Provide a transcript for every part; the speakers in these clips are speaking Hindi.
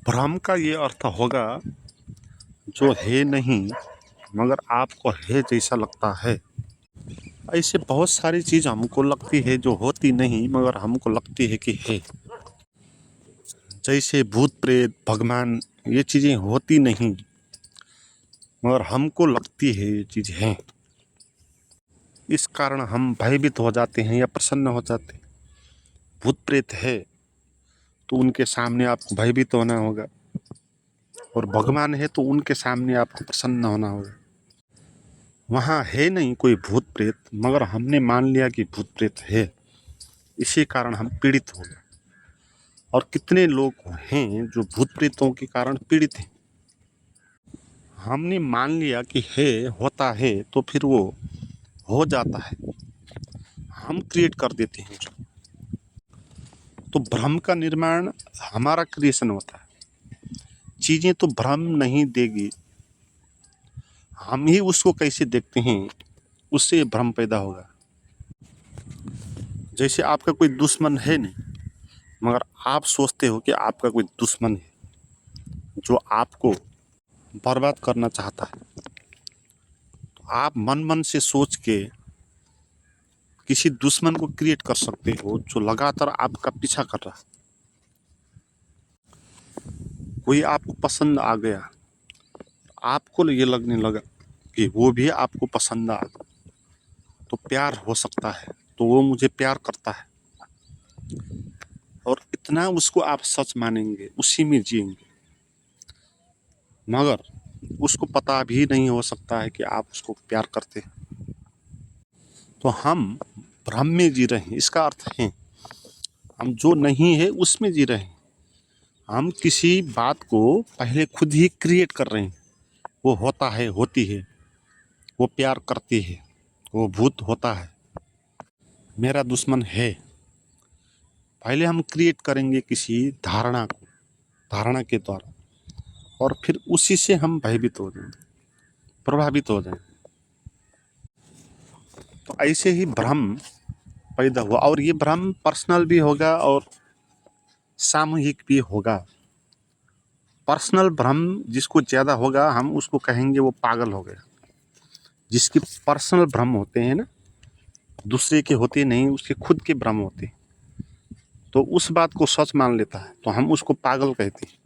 भ्रम का ये अर्थ होगा जो है नहीं मगर आपको है जैसा लगता है। ऐसे बहुत सारी चीज़ हमको लगती है जो होती नहीं मगर हमको लगती है कि है। जैसे भूत प्रेत भगवान ये चीज़ें होती नहीं मगर हमको लगती है ये चीज़ हैं। इस कारण हम भयभीत हो जाते हैं या प्रसन्न हो जाते हैं। भूत प्रेत है तो उनके सामने आपको भयभीत होना होगा और भगवान है तो उनके सामने आपको प्रसन्न होना होगा। वहाँ है नहीं कोई भूत प्रेत मगर हमने मान लिया कि भूत प्रेत है, इसी कारण हम पीड़ित हो गए। और कितने लोग हैं जो भूत प्रेतों के कारण पीड़ित हैं। हमने मान लिया कि है होता है तो फिर वो हो जाता है, हम क्रिएट कर देते हैं उसको। तो भ्रम का निर्माण हमारा क्रिएशन होता है। चीज़ें तो भ्रम नहीं देगी, हम ही उसको कैसे देखते हैं उससे भ्रम पैदा होगा। जैसे आपका कोई दुश्मन है नहीं मगर आप सोचते हो कि आपका कोई दुश्मन है जो आपको बर्बाद करना चाहता है। तो आप मन मन से सोच के किसी दुश्मन को क्रिएट कर सकते हो जो लगातार आपका पीछा कर रहा है। कोई आपको पसंद आ गया, आपको ये लगने लगा कि वो भी आपको पसंद आ, तो प्यार हो सकता है, तो वो मुझे प्यार करता है और इतना उसको आप सच मानेंगे, उसी में जिएंगे। मगर उसको पता भी नहीं हो सकता है कि आप उसको प्यार करते हैं। तो हम भ्रम में जी रहे हैं, इसका अर्थ है हम जो नहीं है उसमें जी रहे हैं। हम किसी बात को पहले खुद ही क्रिएट कर रहे हैं। वो होता है, होती है, वो प्यार करती है, वो भूत होता है, मेरा दुश्मन है। पहले हम क्रिएट करेंगे किसी धारणा को, धारणा के द्वारा, और फिर उसी से हम भयभीत हो जाएंगे, प्रभावित हो जाएंगे। तो ऐसे ही भ्रम पैदा हुआ और ये भ्रम पर्सनल भी होगा और सामूहिक भी होगा। पर्सनल भ्रम जिसको ज़्यादा होगा हम उसको कहेंगे वो पागल हो गया। जिसकी पर्सनल भ्रम होते हैं ना, दूसरे के होते नहीं, उसके खुद के भ्रम होते हैं, तो उस बात को सच मान लेता है तो हम उसको पागल कहते हैं।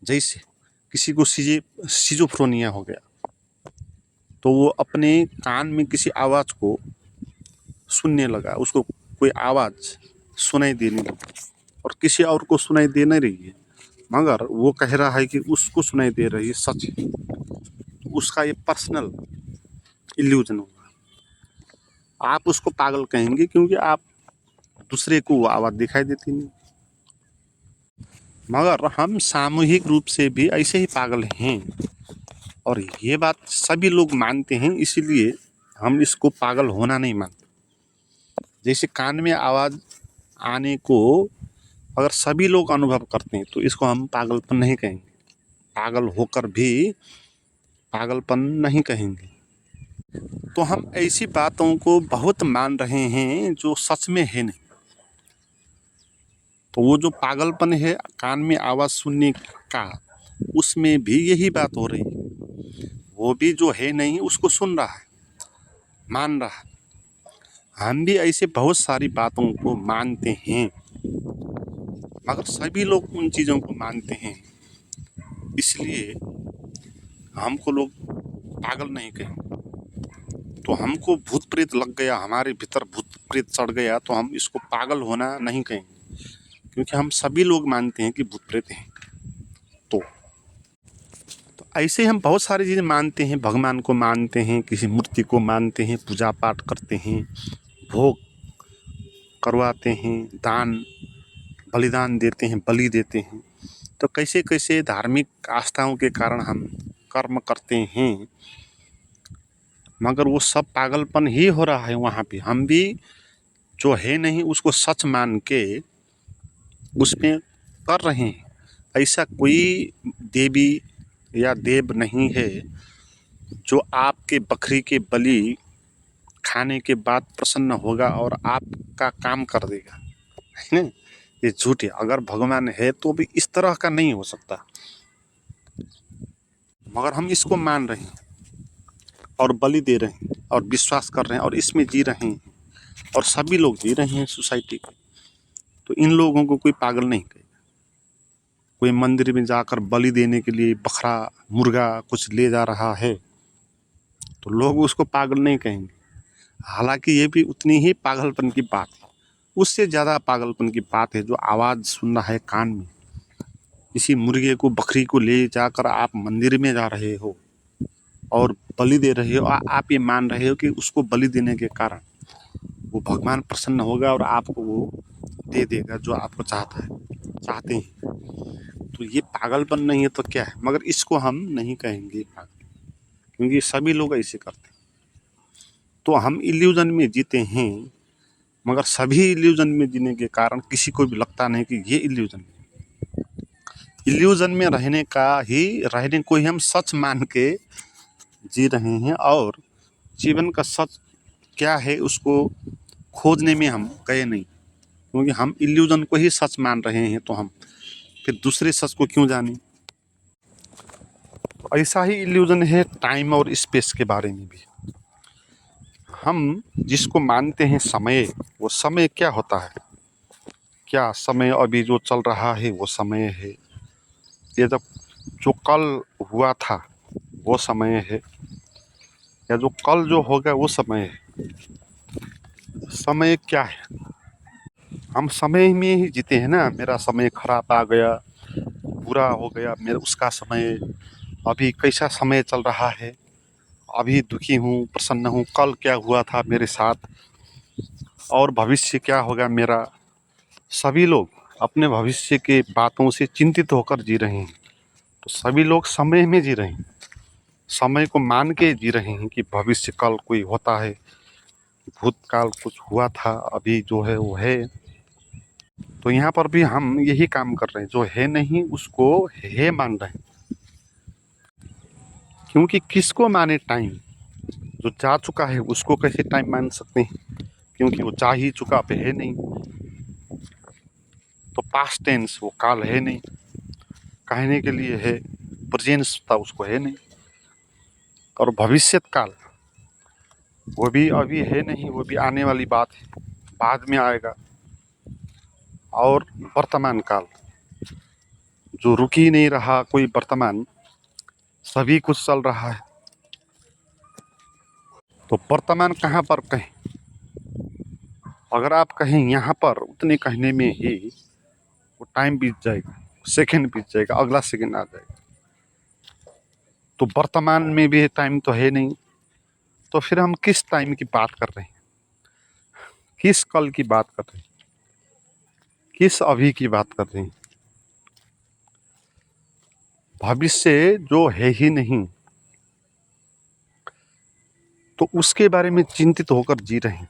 जैसे किसी को सिजोफ्रेनिया हो गया तो वो अपने कान में किसी आवाज़ को सुनने लगा, उसको कोई आवाज़ सुनाई देने लगी और किसी और को सुनाई दे नहीं रही है मगर वो कह रहा है कि उसको सुनाई दे रही है, सच है। तो उसका ये पर्सनल इल्यूजन होगा। आप उसको पागल कहेंगे क्योंकि आप दूसरे को वो आवाज़ दिखाई देती नहीं। मगर हम सामूहिक रूप से भी ऐसे ही पागल हैं और ये बात सभी लोग मानते हैं, इसीलिए हम इसको पागल होना नहीं मानते। जैसे कान में आवाज़ आने को अगर सभी लोग अनुभव करते हैं तो इसको हम पागलपन नहीं कहेंगे, पागल होकर भी पागलपन नहीं कहेंगे। तो हम ऐसी बातों को बहुत मान रहे हैं जो सच में है नहीं। तो वो जो पागलपन है कान में आवाज़ सुनने का, उसमें भी यही बात हो रही है। वो भी जो है नहीं उसको सुन रहा है, मान रहा है। हम भी ऐसे बहुत सारी बातों को मानते हैं मगर सभी लोग उन चीज़ों को मानते हैं, इसलिए हमको लोग पागल नहीं कहें। तो हमको भूत प्रेत लग गया, हमारे भीतर भूत प्रेत चढ़ गया तो हम इसको पागल होना नहीं कहेंगे क्योंकि हम सभी लोग मानते हैं कि भूत प्रेत हैं। तो ऐसे हम बहुत सारी चीज़ें मानते हैं, भगवान को मानते हैं, किसी मूर्ति को मानते हैं, पूजा पाठ करते हैं, भोग करवाते हैं, दान बलिदान देते हैं, बलि देते हैं। तो कैसे कैसे धार्मिक आस्थाओं के कारण हम कर्म करते हैं मगर वो सब पागलपन ही हो रहा है। वहाँ पे हम भी जो है नहीं उसको सच मान के उसमें कर रहे हैं। ऐसा कोई देवी या देव नहीं है जो आपके बकरी के बलि खाने के बाद प्रसन्न होगा और आपका काम कर देगा, है ना। ये झूठ है। अगर भगवान है तो भी इस तरह का नहीं हो सकता, मगर हम इसको मान रहे हैं और बलि दे रहे हैं और विश्वास कर रहे हैं और इसमें जी रहे हैं, और सभी लोग जी रहे हैं सोसाइटी के। तो इन लोगों को कोई पागल नहीं कहेगा। कोई मंदिर में जाकर बलि देने के लिए बकरा मुर्गा कुछ ले जा रहा है तो लोग उसको पागल नहीं कहेंगे। हालांकि ये भी उतनी ही पागलपन की बात है, उससे ज़्यादा पागलपन की बात है जो आवाज़ सुन रहा है कान में। किसी मुर्गे को बकरी को ले जाकर आप मंदिर में जा रहे हो और बलि दे रहे हो, आप ये मान रहे हो कि उसको बलि देने के कारण वो भगवान प्रसन्न होगा और आपको वो दे देगा जो आपको चाहते हैं। तो ये पागलपन नहीं है तो क्या है? मगर इसको हम नहीं कहेंगे पागल, क्योंकि सभी लोग ऐसे करते हैं। तो हम इल्यूजन में जीते हैं, मगर सभी इल्यूजन में जीने के कारण किसी को भी लगता नहीं कि ये इल्यूजन में रहने को ही हम सच मान के जी रहे हैं, और जीवन का सच क्या है उसको खोजने में हम गए नहीं, क्योंकि हम इल्यूजन को ही सच मान रहे हैं तो हम फिर दूसरे सच को क्यों जानें। तो ऐसा ही इल्यूजन है टाइम और स्पेस के बारे में भी। हम जिसको मानते हैं समय, वो समय क्या होता है? क्या समय अभी जो चल रहा है वो समय है? ये जब जो कल हुआ था वो समय है, या जो कल जो होगा वो समय है? समय क्या है? हम समय में ही जीते हैं ना। मेरा समय खराब आ गया, बुरा हो गया, मेरा उसका समय, अभी कैसा समय चल रहा है, अभी दुखी हूँ, प्रसन्न हूँ, कल क्या हुआ था मेरे साथ, और भविष्य क्या होगा मेरा। सभी लोग अपने भविष्य के बातों से चिंतित होकर जी रहे हैं। तो सभी लोग समय में जी रहे हैं, समय को मान के जी रहे हैं कि भविष्य कल कोई होता है, भूतकाल कुछ हुआ था, अभी जो है वो है। तो यहाँ पर भी हम यही काम कर रहे हैं, जो है नहीं उसको है मान रहे हैं। क्योंकि किसको माने टाइम? जो जा चुका है उसको कैसे टाइम मान सकते हैं, क्योंकि वो जा ही चुका, अब है नहीं। तो पास्ट टेंस वो काल है नहीं, कहने के लिए है, प्रेजेंस था उसको है नहीं। और भविष्य काल वो भी अभी है नहीं, वो भी आने वाली बात है, बाद में आएगा। और वर्तमान काल जो रुक ही नहीं रहा, कोई वर्तमान, सभी कुछ चल रहा है। तो वर्तमान कहाँ पर कहें? अगर आप कहें यहाँ पर, उतने कहने में ही वो टाइम बीत जाएगा, सेकंड बीत जाएगा, अगला सेकंड आ जाएगा। तो वर्तमान में भी टाइम तो है नहीं, तो फिर हम किस टाइम की बात कर रहे हैं? किस कल की बात कर रहे हैं? किस अभी की बात कर रहे हैं? भविष्य जो है ही नहीं, तो उसके बारे में चिंतित होकर जी रहे हैं।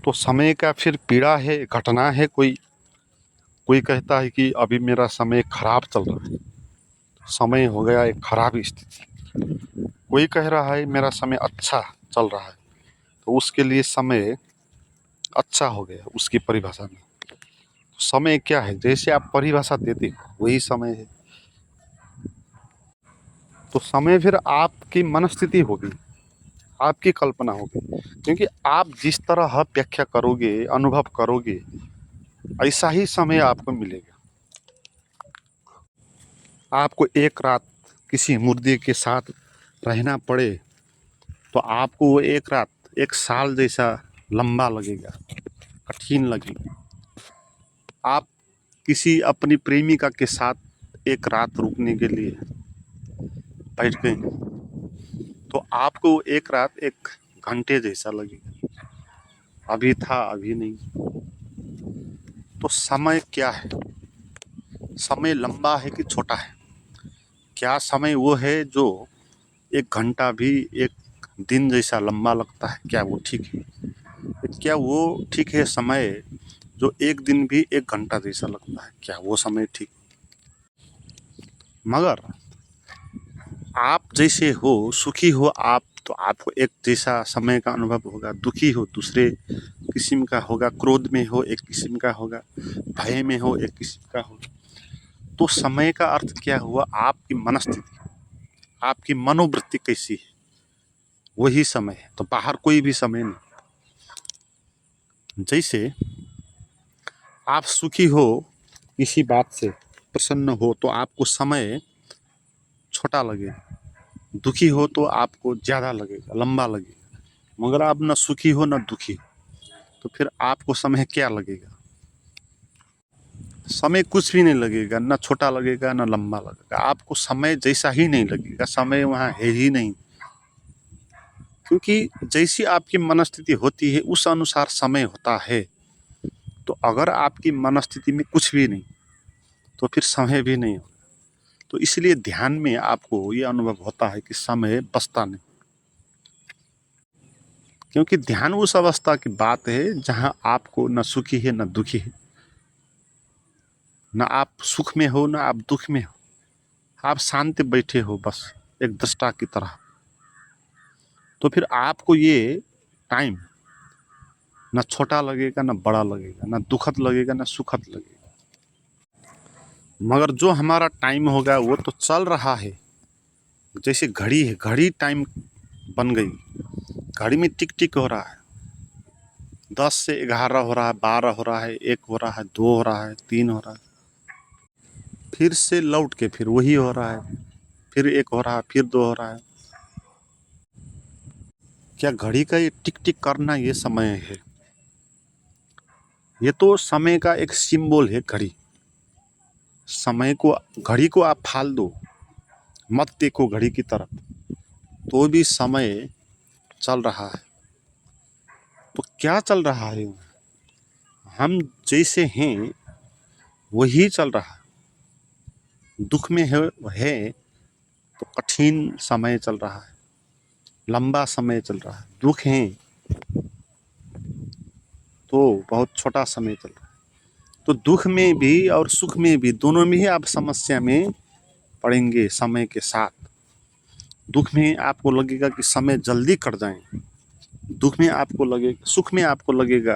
तो समय का फिर पीड़ा है, घटना है। कोई कहता है कि अभी मेरा समय खराब चल रहा है, समय हो गया एक खराब स्थिति। कोई कह रहा है मेरा समय अच्छा चल रहा है, तो उसके लिए समय अच्छा हो गया उसकी परिभाषा में। तो समय क्या है? जैसे आप परिभाषा देते हो वही समय है। तो समय फिर आपकी मनस्थिति होगी, आपकी कल्पना होगी, क्योंकि आप जिस तरह व्याख्या करोगे, अनुभव करोगे, ऐसा ही समय आपको मिलेगा। आपको एक रात किसी मुर्दे के साथ रहना पड़े तो आपको वो एक रात एक साल जैसा लंबा लगेगा, कठिन लगेगा। आप किसी अपनी प्रेमिका के साथ एक रात रुकने के लिए बैठ गए तो आपको एक रात एक घंटे जैसा लगेगा, अभी था अभी नहीं। तो समय क्या है? समय लंबा है कि छोटा है? क्या समय वो है जो एक घंटा भी एक दिन जैसा लंबा लगता है? क्या वो ठीक है? क्या वो ठीक है समय जो एक दिन भी एक घंटा जैसा लगता है? क्या वो समय ठीक? मगर आप जैसे हो, सुखी हो, आप तो आपको एक जैसा समय का अनुभव होगा। दुखी हो दूसरे किस्म का होगा, क्रोध में हो एक किस्म का होगा, भय में हो एक किस्म का होगा। तो समय का अर्थ क्या हुआ? आपकी मनस्थिति, आपकी मनोवृत्ति कैसी है, वही समय है। तो बाहर कोई भी समय नहीं। जैसे आप सुखी हो किसी बात से, प्रसन्न हो, तो आपको समय छोटा लगेगा। दुखी हो तो आपको ज़्यादा लगेगा, लंबा लगेगा। मगर आप न सुखी हो न दुखी हो, तो फिर आपको समय क्या लगेगा? समय कुछ भी नहीं लगेगा, न छोटा लगेगा न लंबा लगेगा। आपको समय जैसा ही नहीं लगेगा, समय वहाँ है ही नहीं। क्योंकि जैसी आपकी मनस्थिति होती है उस अनुसार समय होता है। तो अगर आपकी मनस्थिति में कुछ भी नहीं, तो फिर समय भी नहीं होगा। तो इसलिए ध्यान में आपको ये अनुभव होता है कि समय बचता नहीं। क्योंकि ध्यान उस अवस्था की बात है जहाँ आपको न सुखी है न दुखी है, न आप सुख में हो न आप दुख में हो। आप शांत बैठे हो बस एक दृष्टा की तरह। तो फिर आपको ये टाइम न छोटा लगेगा न बड़ा लगेगा, न दुखद लगेगा न सुखद लगेगा। मगर जो हमारा टाइम होगा वो तो चल रहा है। जैसे घड़ी है, घड़ी टाइम बन गई, घड़ी में टिक टिक हो रहा है। 10 से 11 हो रहा है, 12 हो रहा है, 1 हो रहा है, 2 हो रहा है, 3 हो रहा है। फिर से लौट के फिर वही हो रहा है, फिर 1 हो रहा है, फिर 2 हो रहा है। क्या घड़ी का ये टिक टिक करना ये समय है? ये तो समय का एक सिंबल है घड़ी। समय को, घड़ी को आप फाल दो, मत देखो घड़ी की तरफ, तो भी समय चल रहा है। तो क्या चल रहा है? हम जैसे हैं वही चल रहा है। दुख में है तो कठिन समय चल रहा है, लंबा समय चल रहा है। दुख है तो बहुत छोटा समय चल रहा है। तो दुख में भी और सुख में भी, दोनों में ही आप समस्या में पड़ेंगे समय के साथ। दुख में आपको लगेगा कि समय जल्दी कट जाए, दुख में आपको लगेगा, सुख में आपको लगेगा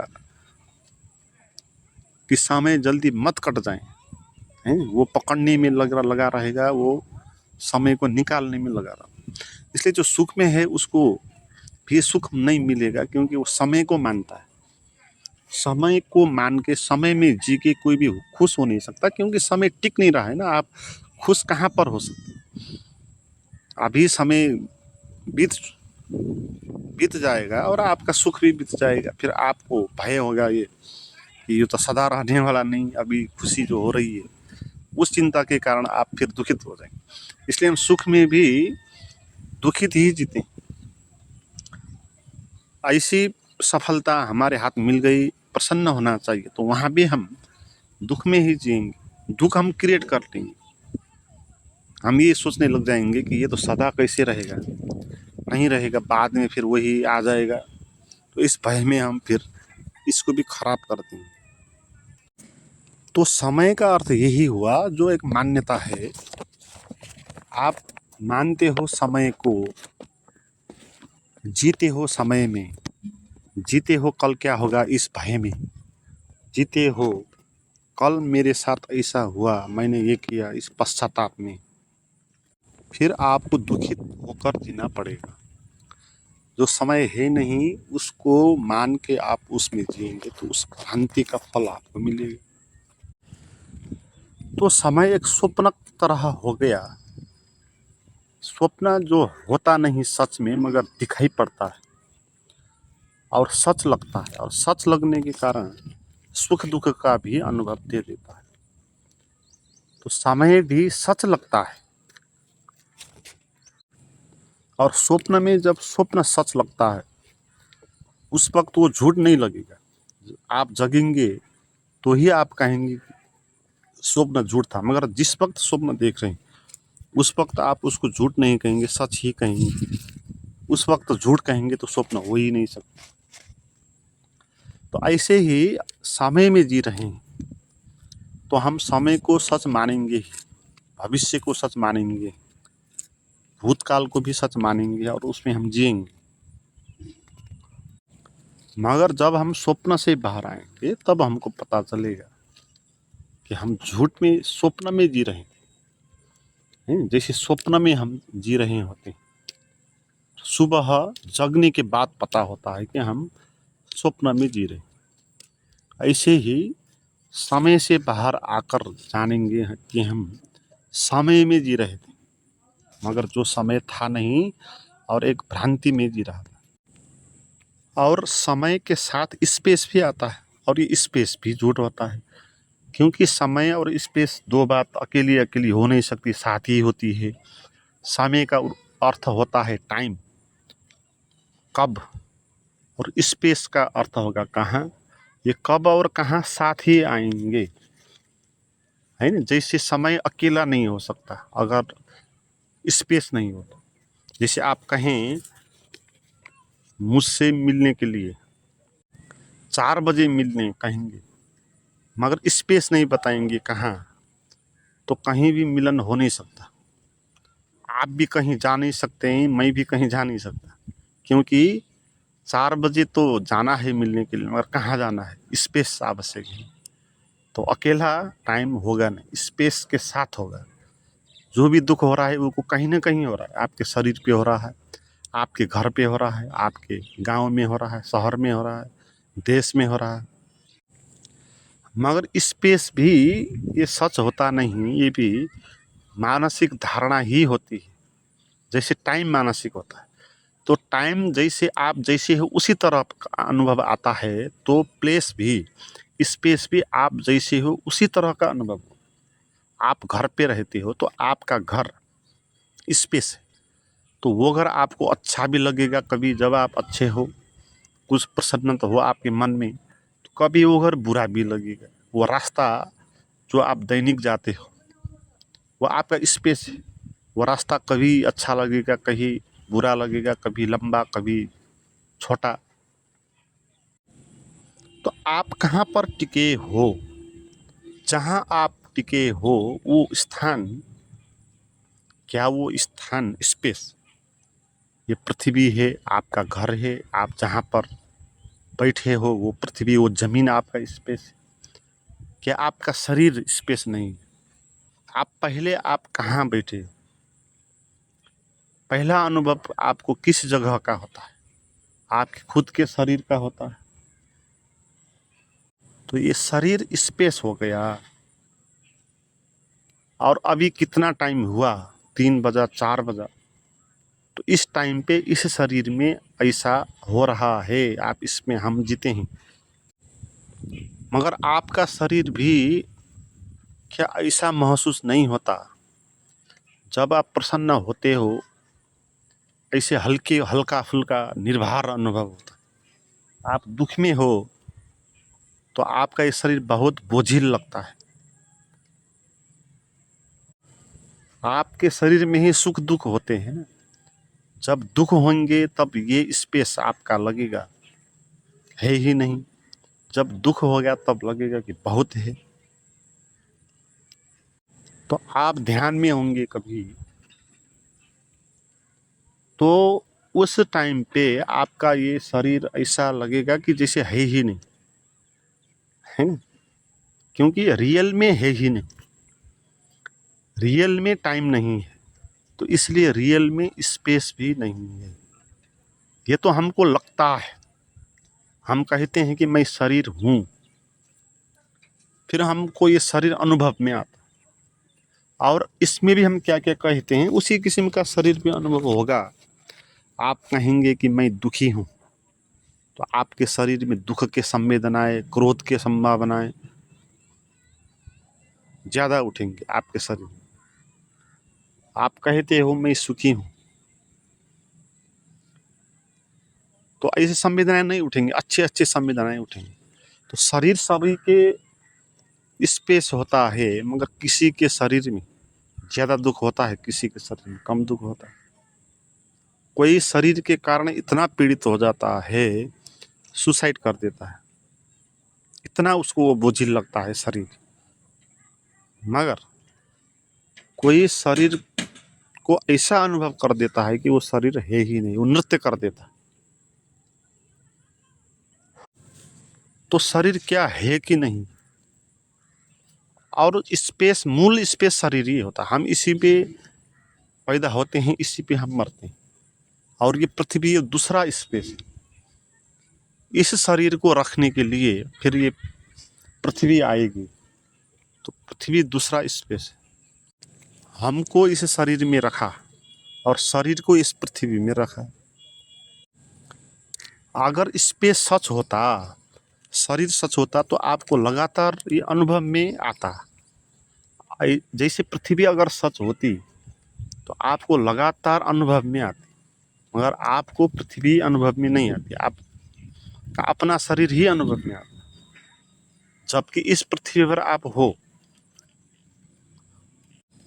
कि समय जल्दी मत कट जाए। हैं, वो पकड़ने में लगा रहेगा, वो समय को निकालने में लगा रहा। इसलिए जो सुख में है उसको भी सुख नहीं मिलेगा, क्योंकि वो समय को मानता है। समय को मान के समय में जी के कोई भी खुश हो नहीं सकता, क्योंकि समय टिक नहीं रहा है ना। आप खुश कहाँ पर हो सकते? अभी समय बीत बीत जाएगा और आपका सुख भी बीत जाएगा। फिर आपको भय होगा ये कि ये तो सदा रहने वाला नहीं, अभी खुशी जो हो रही है उस चिंता के कारण आप फिर दुखित हो जाएंगे। इसलिए हम सुख में भी दुखित ही जीते। ऐसी सफलता हमारे हाथ मिल गई, प्रसन्न होना चाहिए, तो वहाँ भी हम दुख में ही जिएंगे। दुख हम क्रिएट कर लेंगे। हम ये सोचने लग जाएंगे कि ये तो सदा कैसे रहेगा, नहीं रहेगा, बाद में फिर वही आ जाएगा। तो इस भय में हम फिर इसको भी खराब कर देंगे। तो समय का अर्थ यही हुआ, जो एक मान्यता है। आप मानते हो समय को, जीते हो समय में, जीते हो कल क्या होगा इस भय में, जीते हो कल मेरे साथ ऐसा हुआ, मैंने ये किया इस पश्चाताप में। फिर आपको दुखित होकर जीना पड़ेगा। जो समय है नहीं उसको मान के आप उसमें जिएंगे तो उस भ्रांति का फल आपको मिलेगा। तो समय एक स्वप्न की तरह हो गया। स्वप्न जो होता नहीं सच में, मगर दिखाई पड़ता है और सच लगता है, और सच लगने के कारण सुख दुख का भी अनुभव दे देता है। तो समय भी सच लगता है। और स्वप्न में जब स्वप्न सच लगता है उस वक्त वो झूठ नहीं लगेगा। आप जगेंगे तो ही आप कहेंगे स्वप्न झूठ था। मगर जिस वक्त स्वप्न देख रहे हैं उस वक्त आप उसको झूठ नहीं कहेंगे, सच ही कहेंगे। उस वक्त झूठ कहेंगे तो स्वप्न हो ही नहीं सकता। तो ऐसे ही समय में जी रहे हैं तो हम समय को सच मानेंगे, भविष्य को सच मानेंगे। भूतकाल को भी सच मानेंगे और उसमें हम जिएंगे। मगर जब हम स्वप्न से बाहर आएंगे तब हमको पता चलेगा कि हम झूठ में स्वप्न में जी रहे हैं। जैसे स्वप्न में हम जी रहे होते हैं, सुबह जगने के बाद पता होता है कि हम स्वप्न में जी रहे हैं। ऐसे ही समय से बाहर आकर जानेंगे कि हम समय में जी रहे थे, मगर जो समय था नहीं और एक भ्रांति में जी रहा था। और समय के साथ स्पेस भी आता है और ये स्पेस भी झूठ होता है, क्योंकि समय और स्पेस दो बात अकेली अकेली हो नहीं सकती, साथ ही होती है। समय का अर्थ होता है टाइम, कब, और स्पेस का अर्थ होगा कहाँ। ये कब और कहाँ साथ ही आएंगे, है ना। जैसे समय अकेला नहीं हो सकता अगर स्पेस नहीं हो तो। जैसे आप कहें मुझसे मिलने के लिए 4 बजे मिलने कहेंगे, मगर स्पेस नहीं बताएंगे कहाँ, तो कहीं भी मिलन हो नहीं सकता। आप भी कहीं जा नहीं सकते हैं, मैं भी कहीं जा नहीं सकता, क्योंकि 4 बजे तो जाना है मिलने के लिए, मगर कहाँ जाना है, स्पेस आवश्यक है। तो अकेला टाइम होगा नहीं, स्पेस के साथ होगा। जो भी दुख हो रहा है वो कहीं ना कहीं हो रहा है, आपके शरीर पे हो रहा है, आपके घर पे हो रहा है, आपके गांव में हो रहा है, शहर में हो रहा है, देश में हो रहा है। मगर स्पेस भी ये सच होता नहीं, ये भी मानसिक धारणा ही होती है। जैसे टाइम मानसिक होता है, तो टाइम जैसे आप जैसे हो उसी तरह का अनुभव आता है, तो प्लेस भी, स्पेस भी आप जैसे हो उसी तरह का अनुभव हो। आप घर पे रहते हो तो आपका घर स्पेस है, तो वो घर आपको अच्छा भी लगेगा कभी जब आप अच्छे हो, कुछ प्रसन्नता हो आपके मन में, तो कभी वो घर बुरा भी लगेगा। वो रास्ता जो आप दैनिक जाते हो वो आपका स्पेस है। वो रास्ता कभी अच्छा लगेगा, कभी बुरा लगेगा, कभी लंबा, कभी छोटा। तो आप कहाँ पर टिके हो, जहाँ आप टिके हो वो स्थान, क्या वो स्थान स्पेस, ये पृथ्वी है, आपका घर है, आप जहाँ पर बैठे हो वो पृथ्वी, वो जमीन आपका स्पेस है। क्या आपका शरीर स्पेस नहीं? आप पहले आप कहाँ बैठे, पहला अनुभव आपको किस जगह का होता है? आपके खुद के शरीर का होता है। तो ये शरीर स्पेस हो गया। और अभी कितना टाइम हुआ, 3 बजा 4 बजा, तो इस टाइम पे इस शरीर में ऐसा हो रहा है, आप इसमें हम जीते हैं। मगर आपका शरीर भी क्या ऐसा महसूस नहीं होता? जब आप प्रसन्न होते हो ऐसे हल्के हल्का फुल्का निर्भर अनुभव होता है। आप दुख में हो तो आपका ये शरीर बहुत बोझिल लगता है। आपके शरीर में ही सुख दुख होते हैं ना। जब दुख होंगे तब ये स्पेस आपका लगेगा है ही नहीं, जब दुख हो गया तब लगेगा कि बहुत है। तो आप ध्यान में होंगे कभी, तो उस टाइम पे आपका ये शरीर ऐसा लगेगा कि जैसे है ही नहीं, है ना। क्योंकि रियल में है ही नहीं, रियल में टाइम नहीं है, तो इसलिए रियल में स्पेस भी नहीं है। ये तो हमको लगता है, हम कहते हैं कि मैं शरीर हूँ, फिर हमको ये शरीर अनुभव में आता, और इसमें भी हम क्या क्या कहते हैं उसी किस्म का शरीर में अनुभव होगा। आप कहेंगे कि मैं दुखी हूँ, तो आपके शरीर में दुख के संवेदनाएं, क्रोध के संभावनाएं ज़्यादा उठेंगे आपके शरीर में। आप कहते हो मैं सुखी हूँ, तो ऐसे संवेदनाएं नहीं उठेंगे, अच्छे अच्छे संवेदनाएं उठेंगे। तो शरीर सभी के स्पेस होता है, मगर किसी के शरीर में ज़्यादा दुख होता है, किसी के शरीर में कम दुख होता है। कोई शरीर के कारण इतना पीड़ित हो जाता है, सुसाइड कर देता है, इतना उसको वो बोझिल लगता है शरीर। मगर कोई शरीर को ऐसा अनुभव कर देता है कि वो शरीर है ही नहीं, वो नृत्य कर देता है। तो शरीर क्या है कि नहीं, और स्पेस, मूल स्पेस शरीर ही होता है। हम इसी पे पैदा होते हैं, इसी पे हम मरते हैं, और ये पृथ्वी ये दूसरा स्पेस है। इस शरीर को रखने के लिए फिर ये पृथ्वी आएगी, तो पृथ्वी दूसरा स्पेस है। हमको इस शरीर में रखा और शरीर को इस पृथ्वी में रखा। अगर स्पेस सच होता, शरीर सच होता, तो आपको लगातार ये अनुभव में आता। जैसे पृथ्वी अगर सच होती तो आपको लगातार अनुभव में आती, मगर आपको पृथ्वी अनुभव में नहीं आती, आपका अपना शरीर ही अनुभव में आता। जबकि इस पृथ्वी पर आप हो,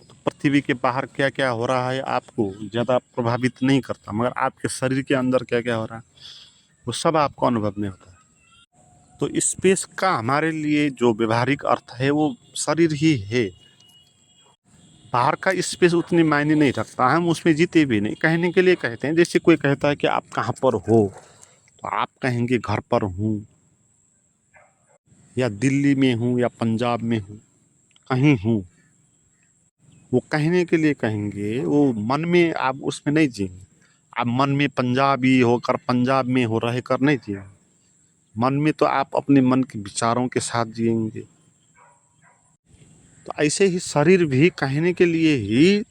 तो पृथ्वी के बाहर क्या क्या हो रहा है आपको ज़्यादा प्रभावित नहीं करता, मगर आपके शरीर के अंदर क्या क्या हो रहा है वो सब आपको अनुभव में होता है। तो स्पेस का हमारे लिए जो व्यवहारिक अर्थ है वो शरीर ही है। बाहर का स्पेस उतनी मायने नहीं रखता, हम उसमें जीते भी नहीं। कहने के लिए कहते हैं, जैसे कोई कहता है कि आप कहाँ पर हो, तो आप कहेंगे घर पर हूँ, या दिल्ली में हूँ, या पंजाब में हूँ, कहीं हूँ। वो कहने के लिए कहेंगे, वो मन में आप उसमें नहीं जिएंगे। आप मन में पंजाबी होकर पंजाब में हो रह कर नहीं जिएंगे, मन में तो आप अपने मन के विचारों के साथ जिएंगे। तो ऐसे ही शरीर भी कहने के लिए ही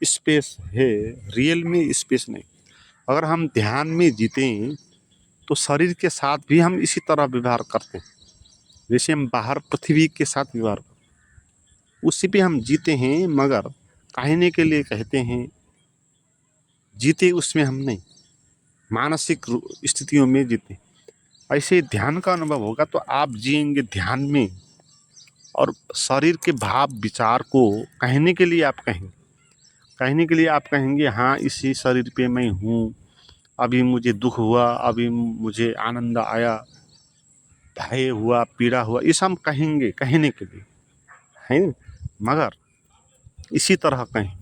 स्पेस है, रियल में स्पेस नहीं। अगर हम ध्यान में जीतें तो शरीर के साथ भी हम इसी तरह व्यवहार करते हैं, जैसे हम बाहर पृथ्वी के साथ व्यवहार करते हैं, उसी पे हम जीते हैं। मगर कहने के लिए कहते हैं, जीते उसमें हम नहीं, मानसिक स्थितियों में जीते। ऐसे ध्यान का अनुभव होगा तो आप जिएंगे ध्यान में, और शरीर के भाव विचार को कहने के लिए आप कहेंगे, कहने के लिए आप कहेंगे हाँ इसी शरीर पे मैं हूँ, अभी मुझे दुख हुआ, अभी मुझे आनंद आया, भय हुआ, पीड़ा हुआ, ये सब हम कहेंगे कहने के लिए, है। मगर इसी तरह कहें